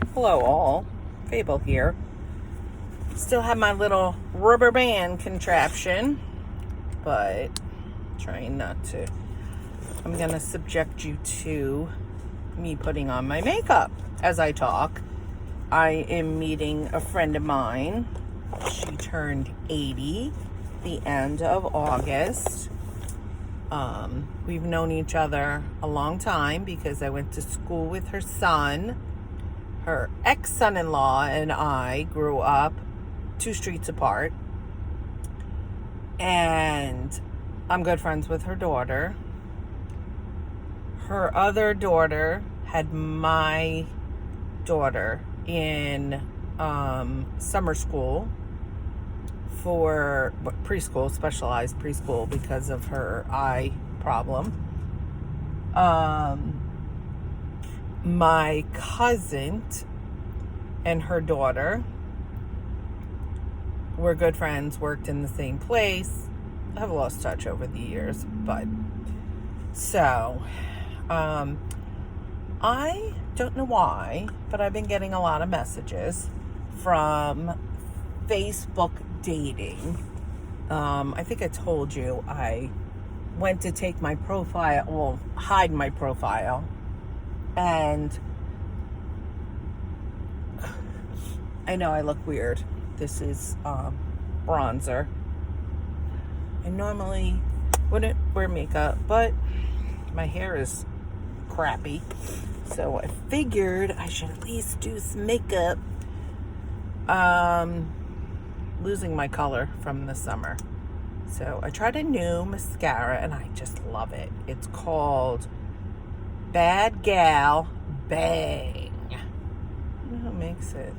Hello all, Fable here. Still have my little rubber band contraption, but trying not to. I'm going to subject you to me putting on my makeup as I talk. I am meeting a friend of mine. She turned 80 the end of August. We've known each other a long time because I went to school with her son. Her ex-son-in-law and I grew up 2 streets apart. And I'm good friends with her daughter. Her other daughter had my daughter in summer school for preschool, specialized preschool, because of her eye problem. My cousin and her daughter were good friends, worked in the same place. I've lost touch over the years, but so I don't know why, but I've been getting a lot of messages from Facebook dating. I think I told you I went to take my profile, well, hide my profile, and I know I look weird. This is bronzer. I normally wouldn't wear makeup, but my hair is crappy, so I figured I should at least do some makeup. Losing my color from the summer. So I tried a new mascara and I just love it. It's called Bad Gal Bang. I don't know who makes it.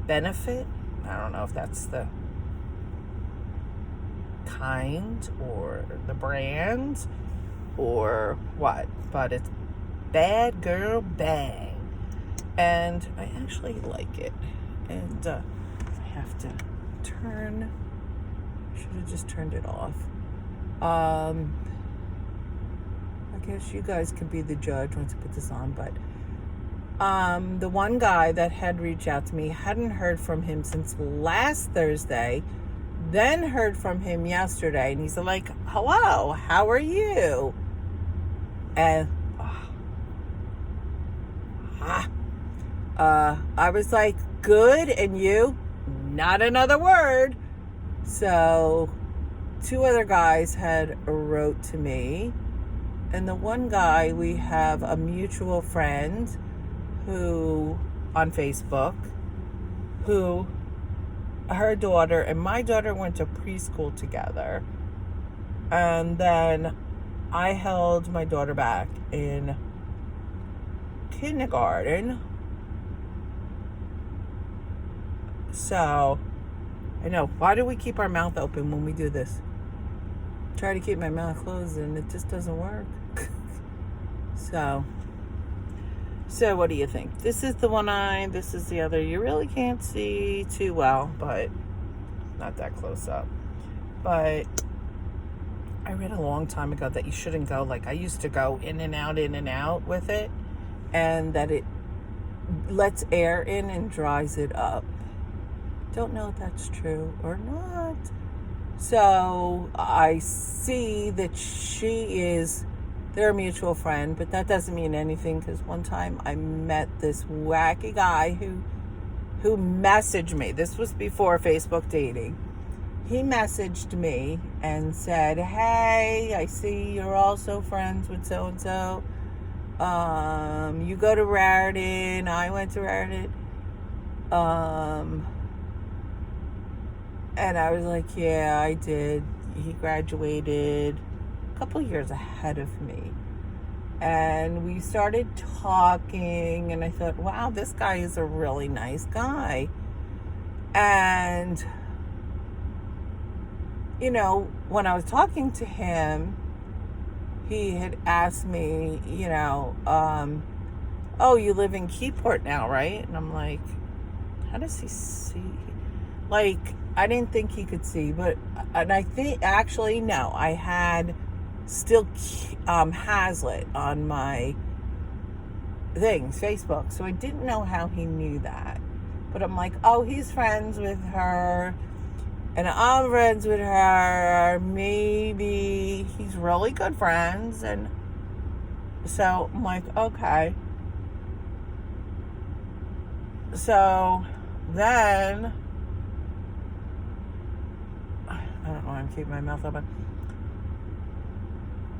Benefit? I don't know if that's the kind or the brand or what, but it's Bad Girl Bang. And I actually like it. And I have to turn, should have just turned it off. I guess you guys can be the judge once I put this on, but the one guy that had reached out to me, hadn't heard from him since last Thursday, then heard from him yesterday, and he's like, hello, how are you? And I was like, good, and you? Not another word. So 2 other guys had wrote to me, and the one guy, we have a mutual friend who on Facebook, who her daughter and my daughter went to preschool together, and then I held my daughter back in kindergarten. So I know, why do we keep our mouth open when we do this? Try to keep my mouth closed and it just doesn't work. So what do you think? This is the one eye, this is the other. You really can't see too well, but not that close up. But I read a long time ago that you shouldn't go, like I used to go in and out with it, and that it lets air in and dries it up. Don't know if that's true or not. So I see that they're a mutual friend, but that doesn't mean anything, because one time I met this wacky guy who messaged me. This was before Facebook dating. He messaged me and said, hey, I see you're also friends with so-and-so. You go to Raritan. I went to Raritan. And I was like, yeah, I did. He graduated a couple years ahead of me. And we started talking, and I thought, wow, this guy is a really nice guy. And, you know, when I was talking to him, he had asked me, you know, oh, you live in Keyport now, right? And I'm like, how does he see? Like, I didn't think he could see, and I think, actually, no, I had still Hazlitt on my things, Facebook. So I didn't know how he knew that. But I'm like, oh, he's friends with her, and I'm friends with her. Maybe he's really good friends. And so I'm like, okay. So then, I don't know, I'm keeping my mouth open.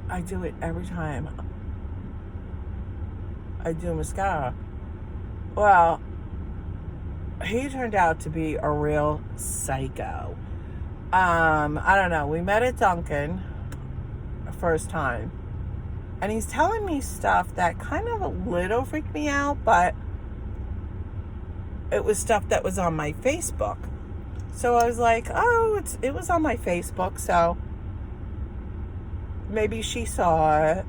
I do it every time I do mascara. Well, he turned out to be a real psycho. I don't know. We met at Dunkin' the first time. And he's telling me stuff that kind of a little freaked me out, but it was stuff that was on my Facebook. So I was like, oh, it was on my Facebook, so maybe she saw it.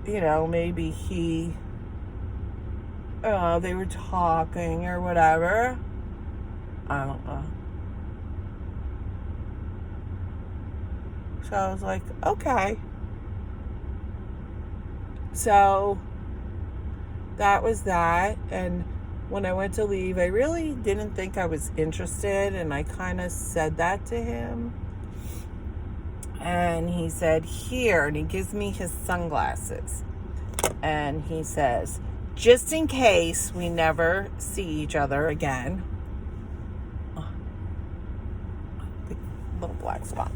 You know, maybe they were talking or whatever. I don't know. So I was like, okay. So that was that. And when I went to leave, I really didn't think I was interested. And I kind of said that to him. And he said, here. And he gives me his sunglasses. And he says, just in case we never see each other again. Oh, big little black spot.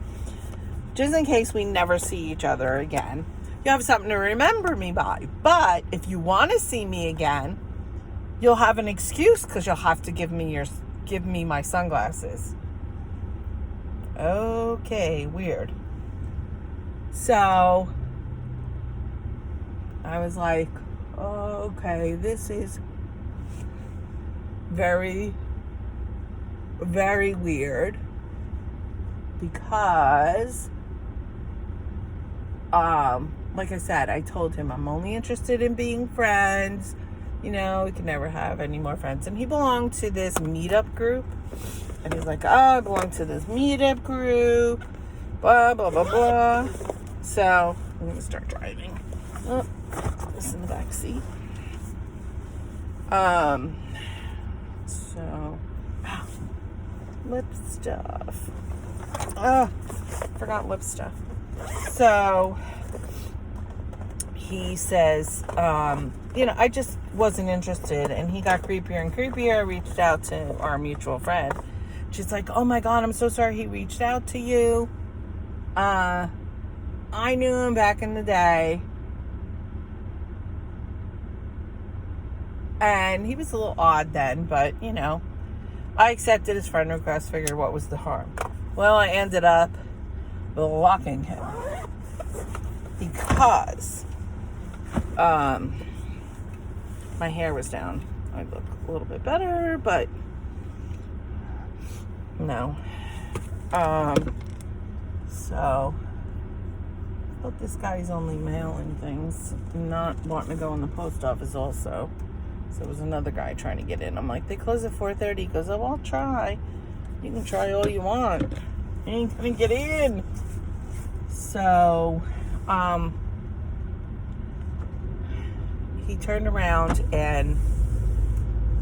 Just in case we never see each other again, you have something to remember me by. But if you want to see me again, you'll have an excuse because you'll have to give me my sunglasses. Okay, weird. So I was like, okay, this is very, very weird because like I said, I told him I'm only interested in being friends. You know, we can never have any more friends. And he belonged to this meetup group. And he's like, oh, I belong to this meetup group. Blah, blah, blah, blah. So, I'm going to start driving. Oh, this in the back seat. So, lip stuff. Forgot lip stuff. So, he says, I just wasn't interested. And he got creepier and creepier. I reached out to our mutual friend. She's like, oh my God, I'm so sorry he reached out to you. I knew him back in the day. And he was a little odd then, but, I accepted his friend request, figured what was the harm. Well, I ended up blocking him. Because my hair was down. I look a little bit better, but no. So, but this guy's only mailing things, not wanting to go in the post office also. So it was another guy trying to get in. I'm like, they close at 4:30. He goes, oh, I'll try. You can try all you want. You ain't gonna get in. So, he turned around and,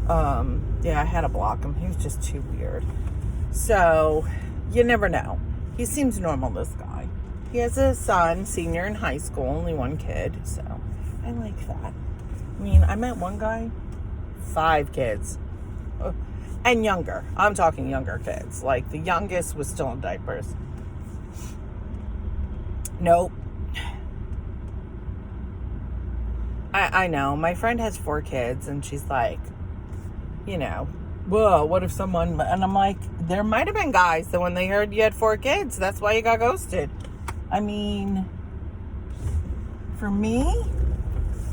I had to block him. He was just too weird. So, you never know. He seems normal, this guy. He has a son, senior in high school, only one kid. So, I like that. I mean, I met one guy, 5 kids. And younger. I'm talking younger kids. Like, the youngest was still in diapers. Nope. I know. My friend has 4 kids, and she's like, whoa, what if someone... And I'm like, there might have been guys that when they heard you had 4 kids, that's why you got ghosted. I mean, for me,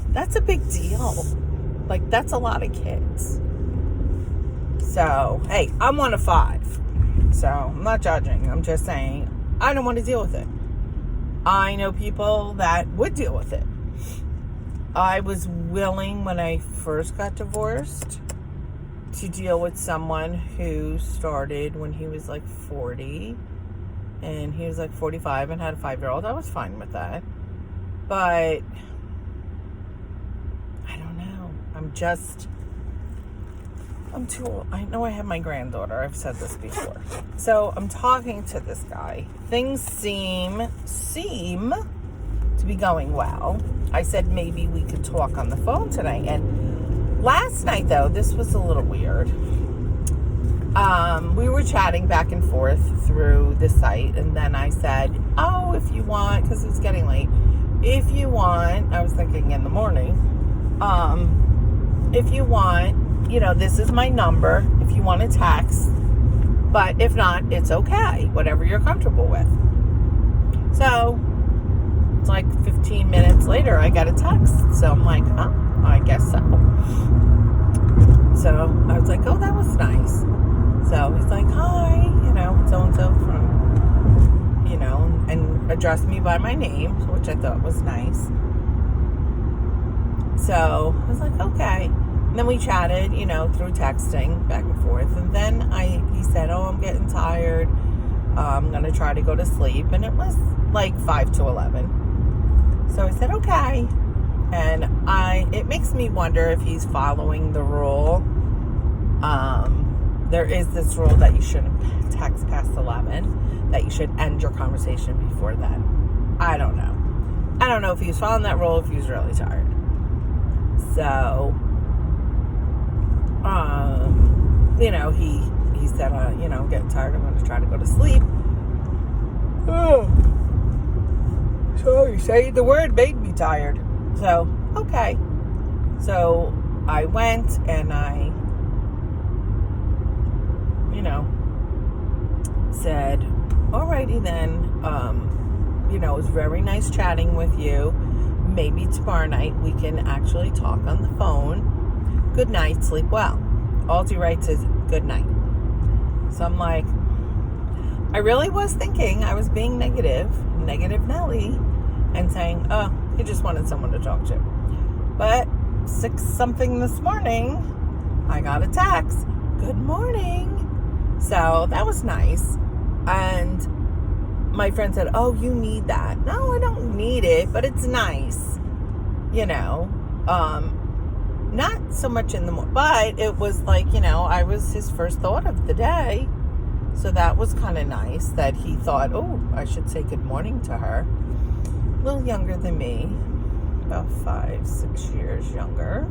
that's a big deal. Like, that's a lot of kids. So, hey, I'm one of 5. So, I'm not judging. I'm just saying, I don't want to deal with it. I know people that would deal with it. I was willing, when I first got divorced, to deal with someone who started when he was like 40. And he was like 45 and had a 5-year-old. I was fine with that. But I'm too old. I know I have my granddaughter. I've said this before. So I'm talking to this guy. Things seem to be going well. I said maybe we could talk on the phone tonight. And last night, though, this was a little weird. We were chatting back and forth through the site. And then I said, oh, if you want, because it was getting late. If you want, I was thinking in the morning. If you want, this is my number if you want to text, but if not, it's okay, whatever you're comfortable with. So it's like 15 minutes later, I got a text. So I'm like, oh, I guess so. So I was like, oh, that was nice. So he's like, hi, so-and-so from, and addressed me by my name, which I thought was nice. So I was like, okay. And then we chatted, through texting back and forth. And then he said, oh, I'm getting tired. I'm going to try to go to sleep. And it was like 5 to 11. So I said, okay. And it makes me wonder if he's following the rule. There is this rule that you shouldn't text past 11, that you should end your conversation before then. I don't know. I don't know if he's following that rule, if he's really tired. So, he said, I'm getting tired. I'm going to try to go to sleep. Oh. So you say the word made me tired. So, okay. So I went and I, said, alrighty then, it was very nice chatting with you. Maybe tomorrow night we can actually talk on the phone. Good night, sleep well. All he writes is good night. So I'm like, I really was thinking I was being negative Nelly, and saying, oh, he just wanted someone to talk to. But 6-something this morning, I got a text, good morning. So that was nice. And my friend said, oh, you need that. No, I don't need it, but it's nice. Not so much in the morning, but it was like, I was his first thought of the day. So that was kind of nice that he thought, oh, I should say good morning to her. A little younger than me, about 5-6 years younger.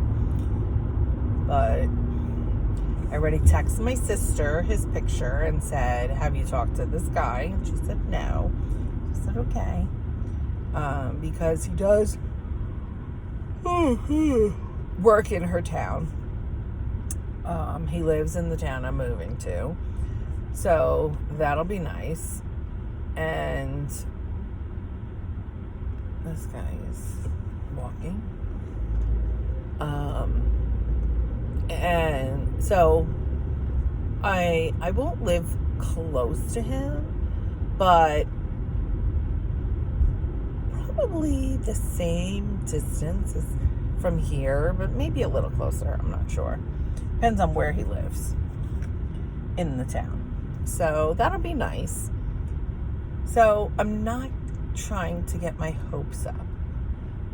But I already texted my sister his picture and said, have you talked to this guy? And she said, no. I said, okay. Because he does work in her town. He lives in the town I'm moving to. So that'll be nice. And this guy is walking. And so I won't live close to him, but probably the same distance as from here, but maybe a little closer. I'm not sure. Depends on where he lives in the town. So that'll be nice. So I'm not trying to get my hopes up.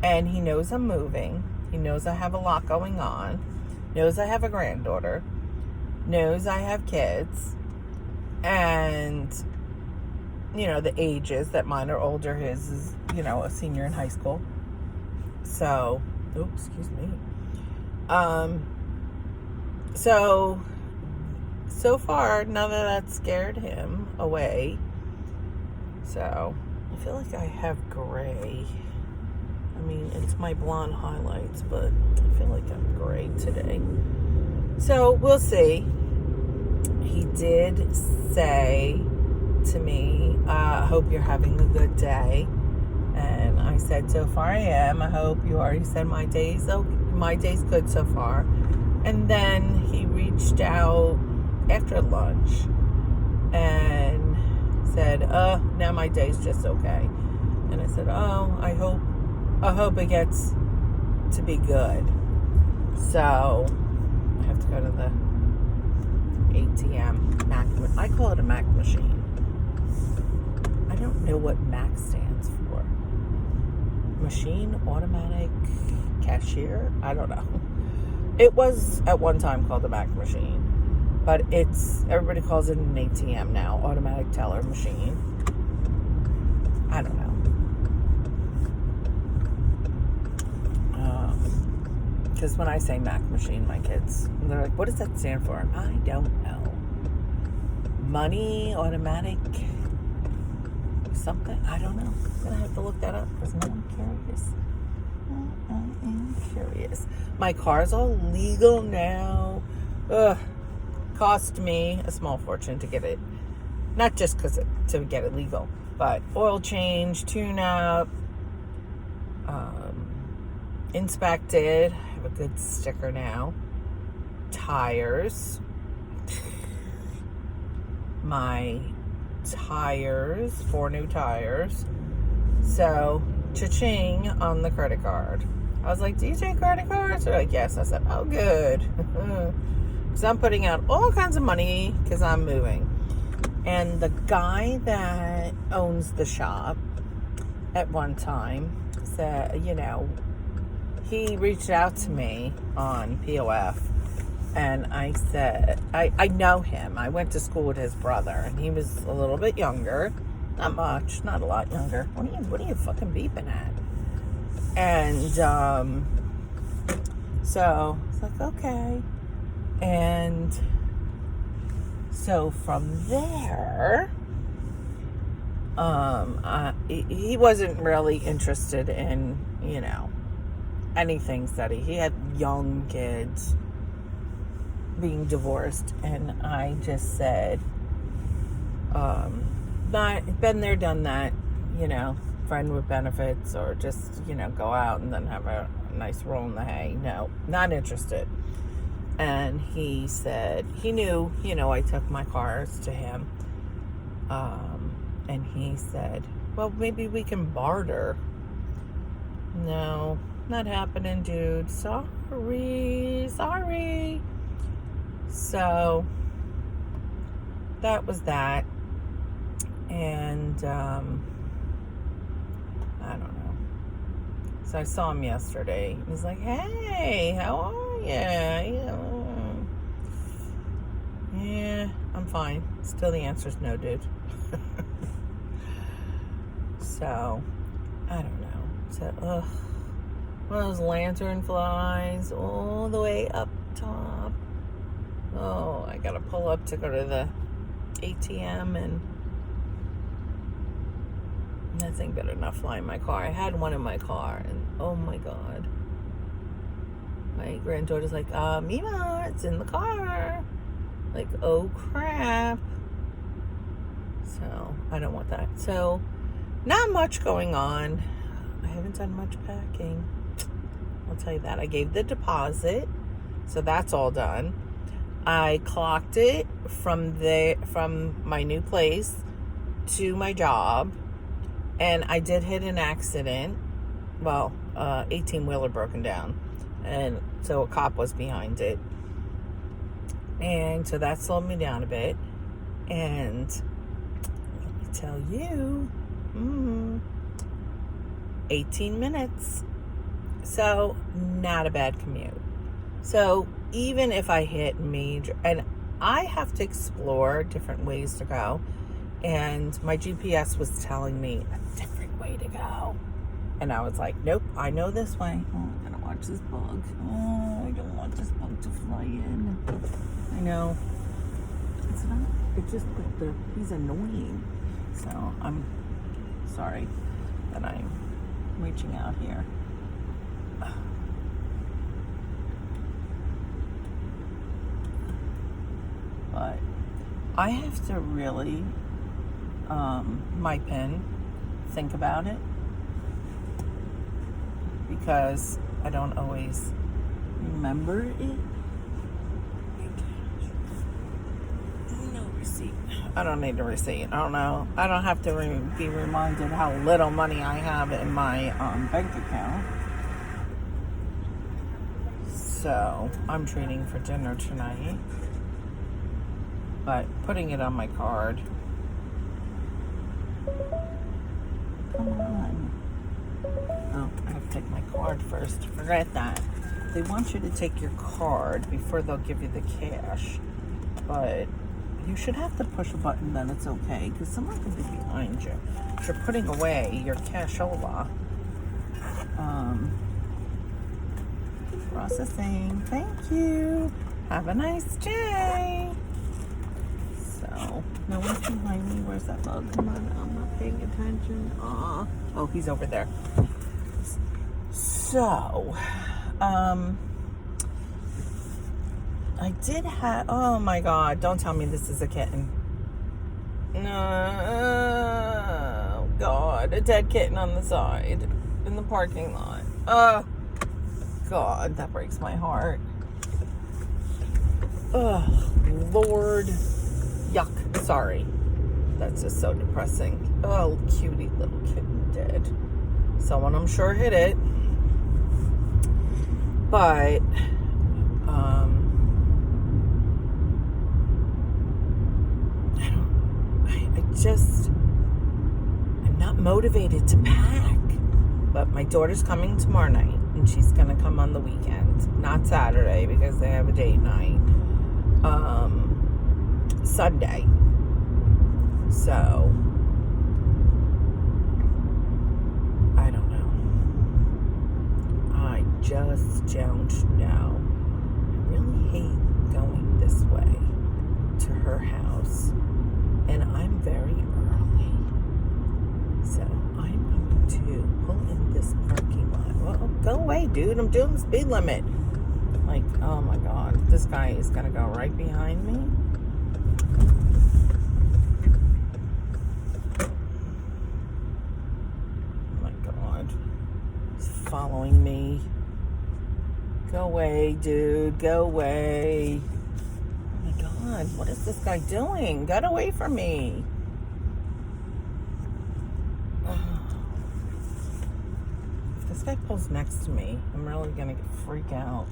And he knows I'm moving. He knows I have a lot going on. Knows I have a granddaughter. Knows I have kids. And, the ages that mine are older. His is, a senior in high school. So, excuse me. So far, none of that scared him away. So, I feel like I have gray. I mean, it's my blonde highlights, but I feel like I'm gray today. So, we'll see. He did say to me, I hope you're having a good day. And I said, so far I am. I hope you are. He said, my day's good so far. And then he reached out after lunch and said, now my day's just okay. And I said, I hope it gets to be good. So I have to go to the ATM Mac. I call it a Mac machine. I don't know what Mac stands for. Machine automatic cashier? I don't know. It was at one time called a Mac machine, but everybody calls it an ATM now, automatic teller machine. I don't know. Because when I say Mac machine, my kids, they're like, what does that stand for? I don't know. Money, automatic, something? I don't know. I'm going to have to look that up because now I'm curious. I am curious. My car's all legal now. Ugh. Cost me a small fortune to get it. Not just to get it legal, but oil change, tune-up, inspected. I have a good sticker now. Tires. My tires, 4 new tires. So, cha-ching on the credit card. I was like, do you take credit cards? They're like, yes. I said, oh, good. Because I'm putting out all kinds of money because I'm moving. And the guy that owns the shop at one time said, he reached out to me on POF. And I said, I know him. I went to school with his brother. And he was a little bit younger. Not much. Not a lot younger. What are you fucking beeping at? And so it's like, okay. And so from there, he wasn't really interested in, anything steady. He had young kids, being divorced, and I just said, been there, done that, friend with benefits, or just, go out and then have a nice roll in the hay. No, not interested. And he said, he knew, I took my cars to him. And he said, well, maybe we can barter. No, not happening, dude. Sorry. So, that was that. And, I don't know. So I saw him yesterday. He's like, hey, how are you? Yeah, I'm fine. Still the answer's no, dude. So, I don't know. So, one of those lantern flies all the way up top. Oh, I gotta pull up to go to the ATM, and that thing better not fly in my car. I had one in my car, and oh my god. My granddaughter's like, Mima, it's in the car. Like, oh crap. So, I don't want that. So, not much going on. I haven't done much packing. I'll tell you that. I gave the deposit, so that's all done. I clocked it from my new place to my job, and I did hit an accident. Well, 18-wheeler broken down, and so a cop was behind it, and so that slowed me down a bit. And let me tell you, 18 minutes. So, not a bad commute. So, even if I hit major, and I have to explore different ways to go, and my GPS was telling me a different way to go. And I was like, nope, I know this way. Oh, I'm going to watch this bug. Oh, I don't want this bug to fly in. I know. It's not, it's just that he's annoying. So, I'm sorry that I'm reaching out here. But I have to really, my pen, think about it, because I don't always remember it. No receipt. I don't need a receipt. I don't know. I don't have to be reminded how little money I have in my bank account. So, I'm treating for dinner tonight. But putting it on my card. Come on. Oh, I have to take my card first. Forget that. they want you to take your card before they'll give you the cash. But you should have to push a button, then it's okay, because someone can be behind you. If you're putting away your cashola. Processing. Thank you. Have a nice day. So, no one's behind me. Where's that bug? Come on, I'm not paying attention. Aw. Oh, he's over there. So, I did have, oh my God, don't tell me this is a kitten. No, God, a dead kitten on the side in the parking lot. Oh, God, that breaks my heart. Oh, Lord. Yuck. Sorry. That's just so depressing. Oh, cutie little kitten dead. Someone, I'm sure, hit it. But, I'm not motivated to pack. But my daughter's coming tomorrow night, and she's going to come on the weekend. Not Saturday, because they have a date night. Sunday. So, I don't know. I just don't know. I really hate going this way to her house. And I'm very early. So, I'm going to pull in this parking lot. Well, go away, dude. I'm doing the speed limit. Like, oh my God. This guy is going to go right behind me. Oh my God. He's following me. Go away, dude. Go away. Oh my God. What is this guy doing? Get away from me. If this guy pulls next to me, I'm really going to freak out.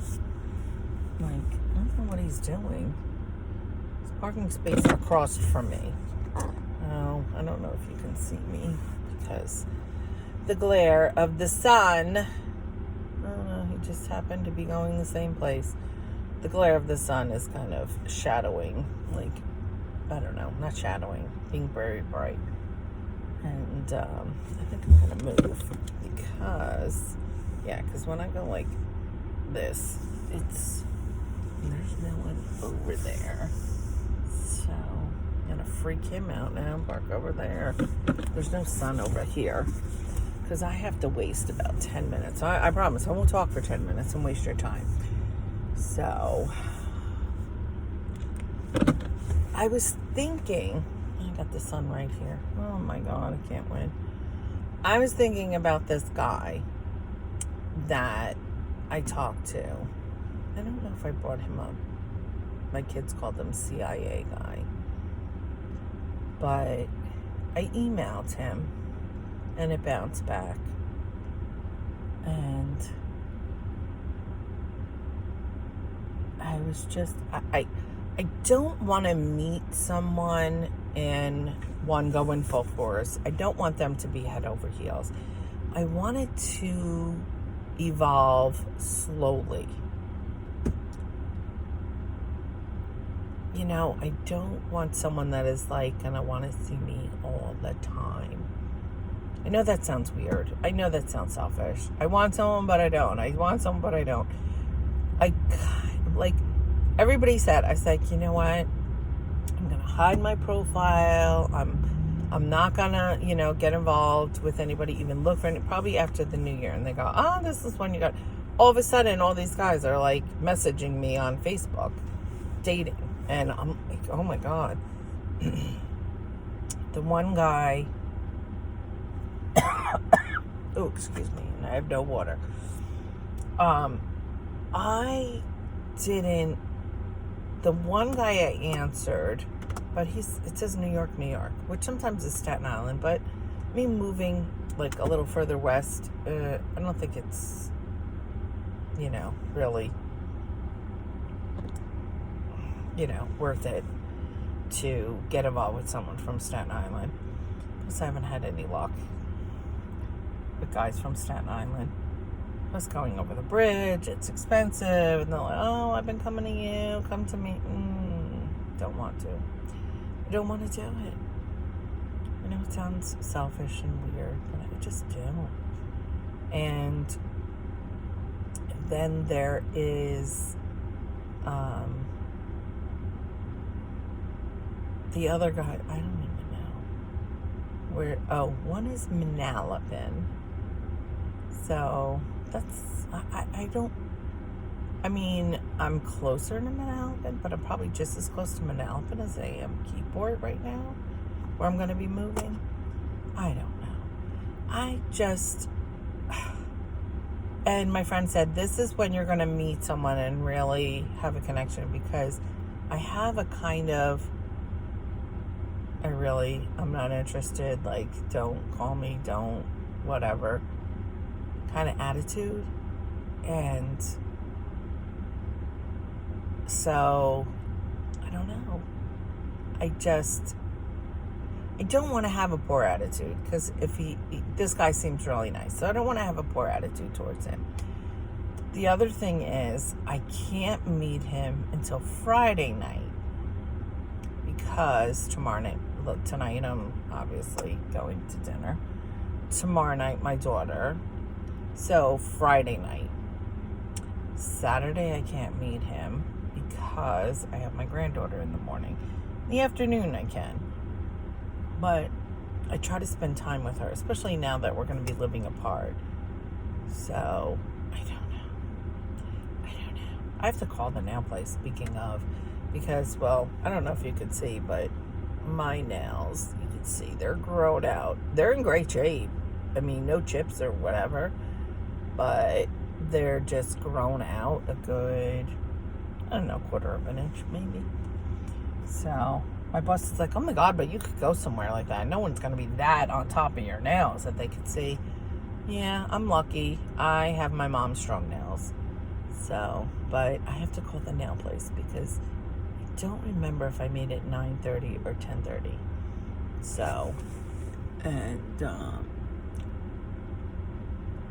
Like, I don't know what he's doing. His parking space across from me. Oh, I don't know if you can see me because the glare of the sun. I don't know, he just happened to be going the same place. The glare of the sun is kind of shadowing, like, I don't know, not shadowing, being very bright. And I think I'm going to move because when I go like this, there's no one over there. So I'm going to freak him out now and park over there. There's no sun over here because I have to waste about 10 minutes. I promise I won't talk for 10 minutes and waste your time. So I was thinking, I got the sun right here. Oh my God, I can't win. I was thinking about this guy that I talked to. I don't know if I brought him up. My kids called him CIA guy. But I emailed him and it bounced back. And I was just, I don't want to meet someone and go in full force. I don't want them to be head over heels. I want it to evolve slowly. You know, I don't want someone that is like gonna want to see me all the time. I know that sounds weird. I know that sounds selfish. I want someone, but I don't. I want someone, but I don't. Like everybody said, I said, you know what? I'm gonna hide my profile. I'm not gonna, get involved with anybody, even look for any, probably after the new year. And they go, oh, this is when you got, all of a sudden, all these guys are like messaging me on Facebook, dating. And I'm like, oh my God. The one guy, oh, excuse me, and I have no water. The one guy I answered, but it says New York, which sometimes is Staten Island, but me moving like a little further west, I don't think it's, really, worth it to get involved with someone from Staten Island. Because I haven't had any luck with guys from Staten Island. us going over the bridge. It's expensive. And they're like, oh, I've been coming to you. Come to me. Don't want to. I don't want to do it. I know it sounds selfish and weird, but I just don't. And then there is the other guy. I don't even know. One is Manalapan. So that's, I'm closer to Manalapan, but I'm probably just as close to Manalapan as I am Keyport right now, where I'm going to be moving. I don't know. And my friend said, this is when you're going to meet someone and really have a connection, because I have a kind of, I'm not interested, like, don't call me, don't, whatever, kind of attitude. And so, I don't know. I don't want to have a poor attitude, because this guy seems really nice, so I don't want to have a poor attitude towards him. The other thing is, I can't meet him until Friday night, because tonight I'm obviously going to dinner. Tomorrow night, my daughter. So Friday night. Saturday, I can't meet him because I have my granddaughter in the morning. In the afternoon, I can. But I try to spend time with her, especially now that we're going to be living apart. So, I don't know. I have to call the nail place, speaking of, because, well, I don't know if you could see, but my nails, you can see, they're grown out. They're in great shape. I mean, no chips or whatever, but they're just grown out a good, I don't know, 1/4 of an inch maybe. So my boss is like, oh my God, but you could go somewhere like that. No one's going to be that on top of your nails that they could see. Yeah, I'm lucky. I have my mom's strong nails. So, but I have to call the nail place because I don't remember if I made it 9:30 or 10:30. So, and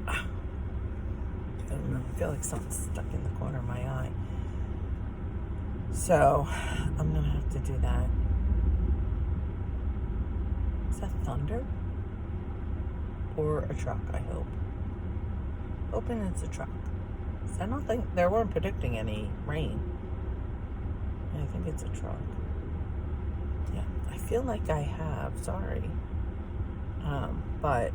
I don't know. I feel like something's stuck in the corner of my eye. So, I'm going to have to do that. Is that thunder? Or a truck, I hope. Hoping it's a truck. I don't think, they weren't predicting any rain. I think it's a truck. Yeah, I feel like I have, sorry. But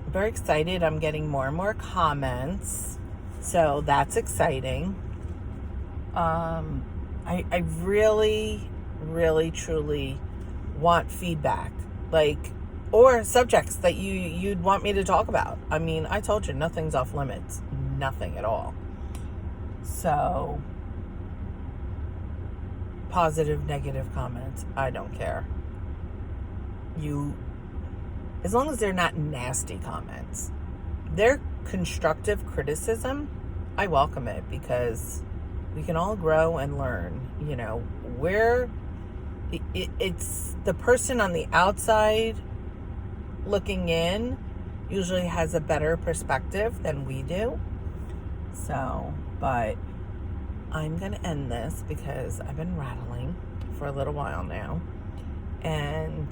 very excited. I'm getting more and more comments. So that's exciting. I really, really, truly want feedback, like, or subjects that you'd want me to talk about. I mean, I told you, nothing's off limits, nothing at all. So, positive, negative comments, I don't care. As long as they're not nasty comments, they're constructive criticism, I welcome it, because we can all grow and learn. You know, it's the person on the outside looking in usually has a better perspective than we do. So, but I'm going to end this because I've been rattling for a little while now, and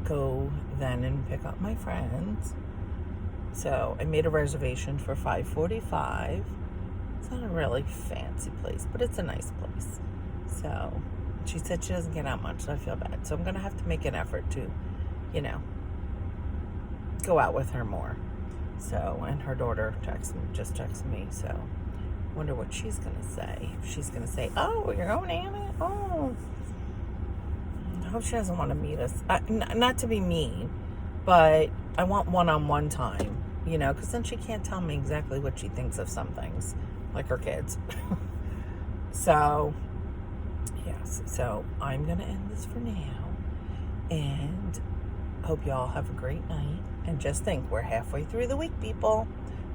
go then and pick up my friends. So I made a reservation for 5:45. It's not a really fancy place, but it's a nice place. So she said she doesn't get out much, so I feel bad. So I'm going to have to make an effort to, go out with her more. So, and her daughter just texted me, so wonder what she's going to say. If she's going to say, oh, you're going Anna? Oh. I hope she doesn't want to meet us. Not to be mean, but I want one-on-one time, because then she can't tell me exactly what she thinks of some things, like her kids. So, yes. So, I'm going to end this for now, and hope you all have a great night. And just think, we're halfway through the week, people.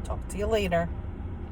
Talk to you later.